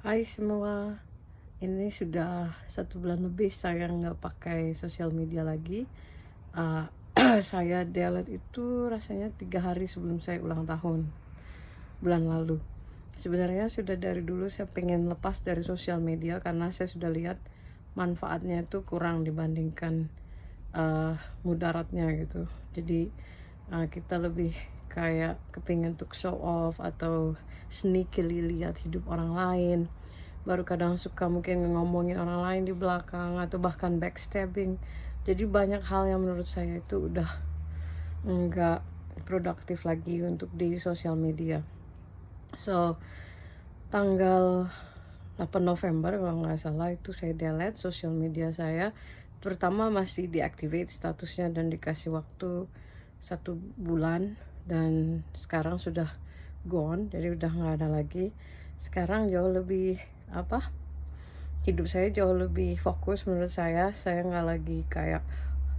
Hai semua, ini sudah 1 bulan lebih saya nggak pakai sosial media lagi. Uh, saya delete itu rasanya 3 hari sebelum saya ulang tahun bulan lalu. Sebenarnya sudah dari dulu saya pengen lepas dari sosial media karena saya sudah lihat manfaatnya itu kurang dibandingkan mudaratnya gitu. Jadi kita lebih kayak kepingin untuk show off atau sneakily lihat hidup orang lain, baru kadang suka mungkin ngomongin orang lain di belakang atau bahkan backstabbing. Jadi banyak hal yang menurut saya itu udah nggak produktif lagi untuk di sosial media. So tanggal 8 November kalau nggak salah itu saya delete sosial media saya. Pertama masih deactivate statusnya dan dikasih waktu 1 bulan, dan sekarang sudah gone, jadi udah nggak ada lagi. Sekarang jauh lebih hidup saya jauh lebih fokus menurut saya nggak lagi kayak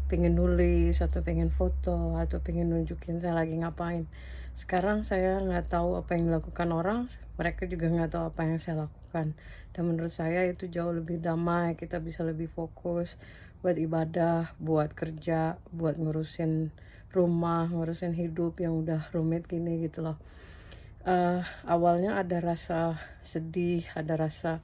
pengen nulis atau pengen foto atau pengen nunjukin saya lagi ngapain. Sekarang saya nggak tahu apa yang dilakukan orang, mereka juga nggak tahu apa yang saya lakukan, dan menurut saya itu jauh lebih damai. Kita bisa lebih fokus buat ibadah, buat kerja, buat ngurusin rumah, ngurusin hidup yang udah rumit gini gitu loh. Awalnya ada rasa sedih, ada rasa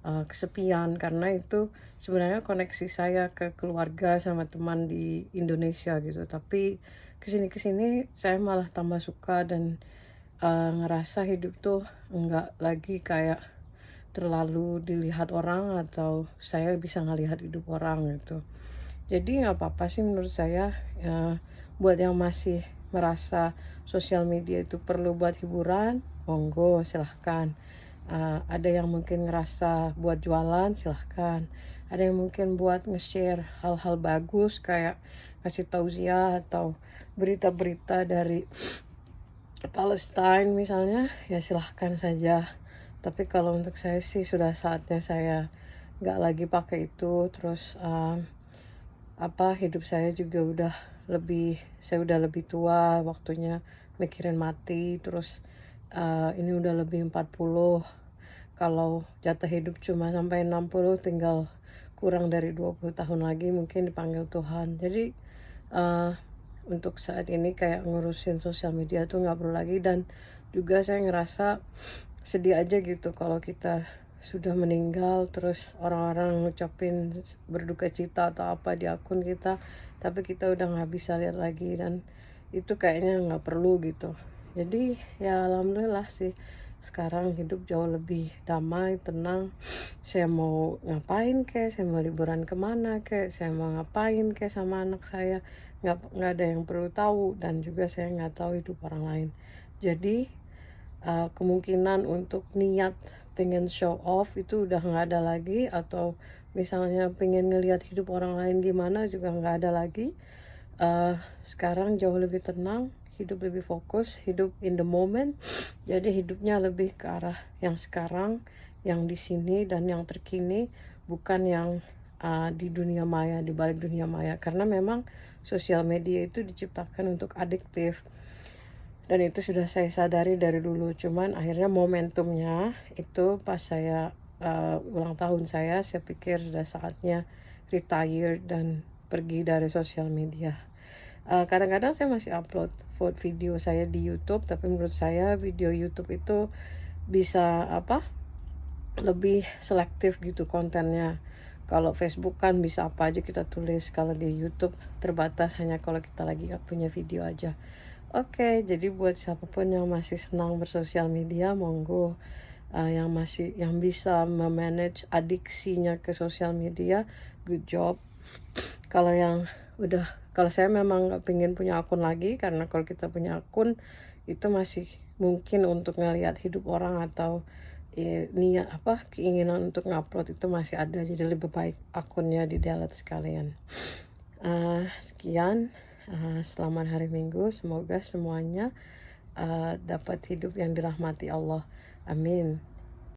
kesepian, karena itu sebenarnya koneksi saya ke keluarga sama teman di Indonesia gitu. Tapi kesini saya malah tambah suka dan ngerasa hidup tuh enggak lagi kayak terlalu dilihat orang atau saya bisa ngelihat hidup orang gitu. Jadi nggak apa-apa sih menurut saya, buat yang masih merasa sosial media itu perlu buat hiburan, monggo silahkan. Ada yang mungkin ngerasa buat jualan, silahkan. Ada yang mungkin buat nge-share hal-hal bagus kayak ngasih tausiah atau berita-berita dari Palestine misalnya, ya silahkan saja. Tapi kalau untuk saya sih sudah saatnya saya nggak lagi pakai itu. Terus hidup saya juga saya udah lebih tua, waktunya mikirin mati. Terus ini udah lebih 40. Kalau jatah hidup cuma sampai 60, tinggal kurang dari 20 tahun lagi mungkin dipanggil Tuhan. Jadi untuk saat ini kayak ngurusin sosial media tuh nggak perlu lagi. Dan juga saya ngerasa sedih aja gitu kalau kita sudah meninggal terus orang-orang ngucapin berduka cita atau apa di akun kita, tapi kita udah nggak bisa lihat lagi, dan itu kayaknya nggak perlu gitu. Jadi ya alhamdulillah sih sekarang hidup jauh lebih damai, tenang. Saya mau ngapain kek, saya mau liburan kemana kek, saya mau ngapain kek sama anak saya, nggak ada yang perlu tahu, dan juga saya nggak tahu hidup orang lain. Jadi kemungkinan untuk niat pengen show off itu udah nggak ada lagi, atau misalnya pengen ngelihat hidup orang lain gimana juga nggak ada lagi. Sekarang jauh lebih tenang, hidup lebih fokus, hidup in the moment. Jadi hidupnya lebih ke arah yang sekarang, yang di sini dan yang terkini, bukan yang di dunia maya, di balik dunia maya. Karena memang sosial media itu diciptakan untuk adiktif, dan itu sudah saya sadari dari dulu. Cuman akhirnya momentumnya itu pas saya ulang tahun saya pikir sudah saatnya retire dan pergi dari sosial media. Kadang-kadang saya masih upload video saya di YouTube, tapi menurut saya video YouTube itu bisa lebih selektif gitu kontennya. Kalau Facebook kan bisa apa aja kita tulis, kalau di YouTube terbatas hanya kalau kita lagi punya video aja. Oke, jadi buat siapapun yang masih senang bersosial media, monggo. Yang bisa memanage adiksinya ke sosial media, good job. Kalau saya memang nggak pengen punya akun lagi, karena kalau kita punya akun itu masih mungkin untuk ngelihat hidup orang atau keinginan untuk ngupload itu masih ada, jadi lebih baik akunnya di delete sekalian. Sekian. Selamat hari Minggu, semoga semuanya dapat hidup yang dirahmati Allah. Amin.